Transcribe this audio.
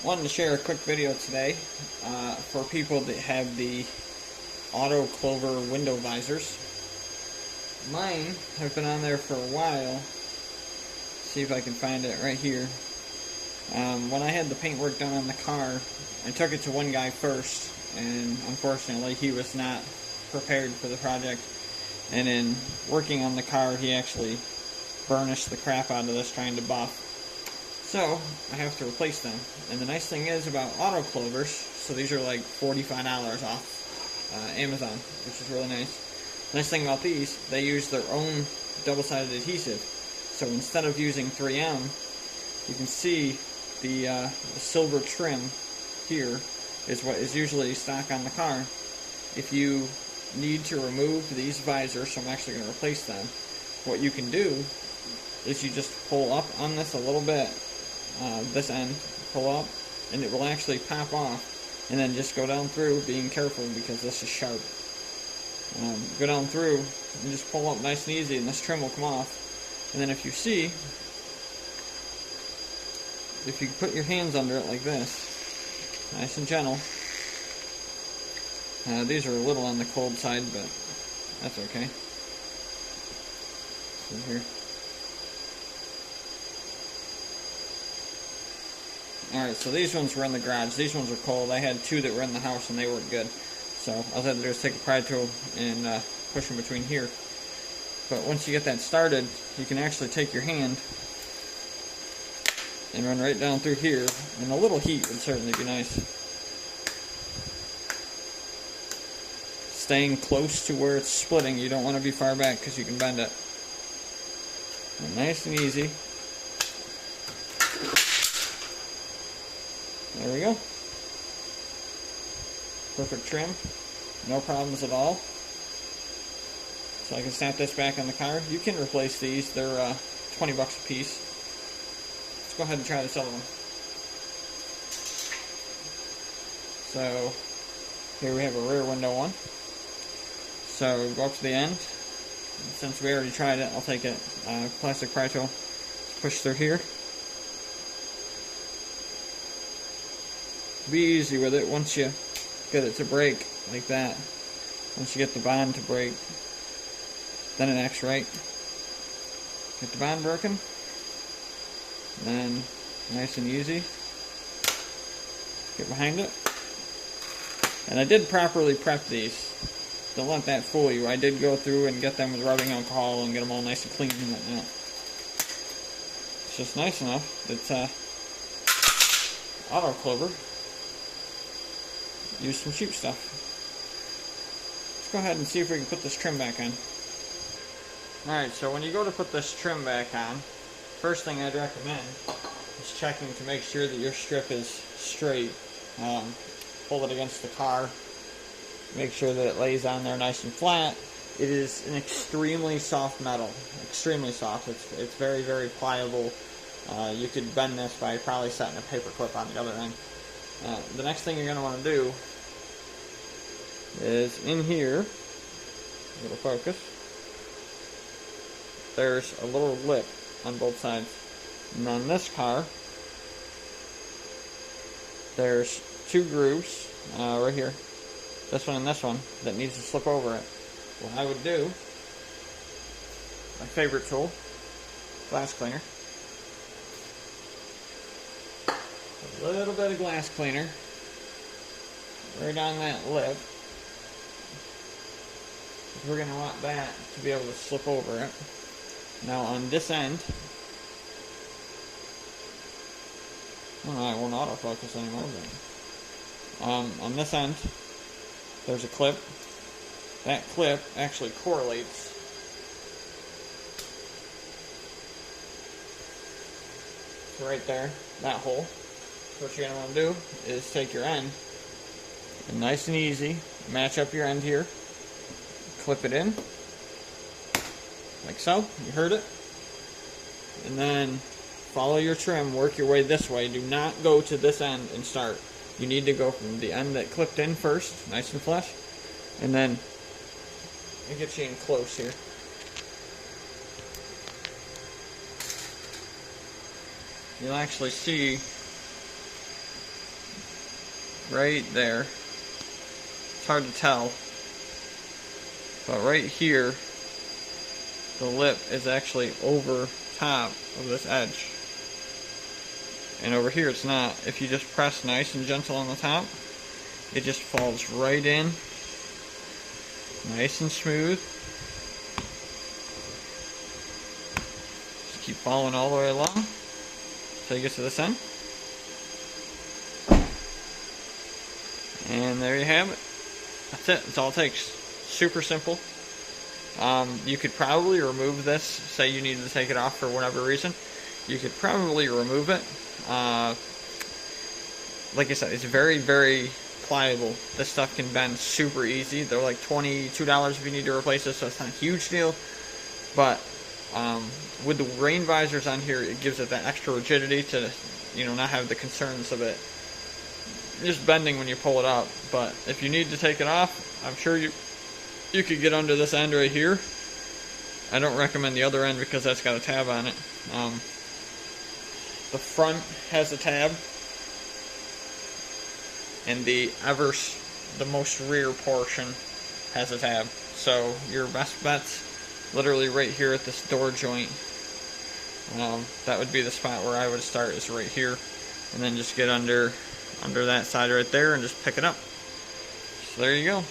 wanted to share a quick video today for people that have the autoclover window visors. Mine have been on there for a while. See if I can find it right here. When I had the paintwork done on the car, I took it to one guy first, and unfortunately he was not prepared for the project. And in working on the car, he actually burnished the crap out of this trying to buff. So I have to replace them. And the nice thing is about autoclovers, so these are like $45 off Amazon, which is really nice. The nice thing about these, they use their own double-sided adhesive. So instead of using 3M, you can see the silver trim here is what is usually stock on the car. If you need to remove these visors, so I'm actually going to replace them, what you can do is you just pull up on this a little bit, this end, pull up, and it will actually pop off, and then just go down through, being careful because this is sharp. Go down through and just pull up nice and easy, and this trim will come off. And then if you see, if you put your hands under it like this, nice and gentle, these are a little on the cold side, but that's okay. See here. Alright, so these ones were in the garage. These ones are cold. I had two that were in the house and they weren't good. So all I had to do is take a pry tool and push them between here. But once you get that started, you can actually take your hand and run right down through here. And a little heat would certainly be nice. Staying close to where it's splitting. You don't want to be far back because you can bend it. And nice and easy. There we go. Perfect trim. No problems at all. So I can snap this back on the car. You can replace these. They're 20 bucks a piece. Let's go ahead and try this other one. So here we have a rear window one. So go up to the end. Since we already tried it, I'll take a plastic pry tool, push through here. Be easy with it once you get it to break like that. Once you get the bond to break, then it acts right. Get the bond broken, then nice and easy. Get behind it. And I did properly prep these. Don't let that fool you. I did go through and get them with rubbing alcohol and get them all nice and clean and whatnot. It's just nice enough that autoclover used some cheap stuff. Let's go ahead and see if we can put this trim back on. Alright, so when you go to put this trim back on, first thing I'd recommend is checking to make sure that your strip is straight. Hold it against the car. Make sure that it lays on there nice and flat. It is an extremely soft metal. Extremely soft. It's very, very pliable. You could bend this by probably setting a paper clip on the other end. The next thing you're going to want to do is in here, little focus, there's a little lip on both sides. And on this car, there's two grooves right here, this one and this one, that needs to slip over it. What I would do, my favorite tool, glass cleaner. A little bit of glass cleaner right on that lip. We're going to want that to be able to slip over it. Now on this end, well, I won't autofocus anymore, but on this end, there's a clip. That clip actually correlates right there, that hole. So what you're going to want to do is take your end and nice and easy match up your end here, clip it in like so. You heard it. And then follow your trim, work your way this way. Do not go to this end and start. You need to go from the end that clipped in first, nice and flush, and then it gets you in close here. You'll actually see right there. It's hard to tell, but right here, the lip is actually over top of this edge. And over here it's not. If you just press nice and gentle on the top, it just falls right in. Nice and smooth. Just keep following all the way along until you get to this end. And there you have it. That's it. That's all it takes. Super simple. You could probably remove this. Say you needed to take it off for whatever reason. You could probably remove it. Like I said, it's very, very pliable. This stuff can bend super easy. They're like $22 if you need to replace this, so it's not a huge deal. But with the rain visors on here, it gives it that extra rigidity to, not have the concerns of it just bending when you pull it up. But if you need to take it off, I'm sure you could get under this end right here. I don't recommend the other end because that's got a tab on it. The front has a tab, and the most rear portion has a tab. So your best bet's literally right here at this door joint. That would be the spot where I would start, is right here, and then just get under that side right there and just pick it up. So there you go.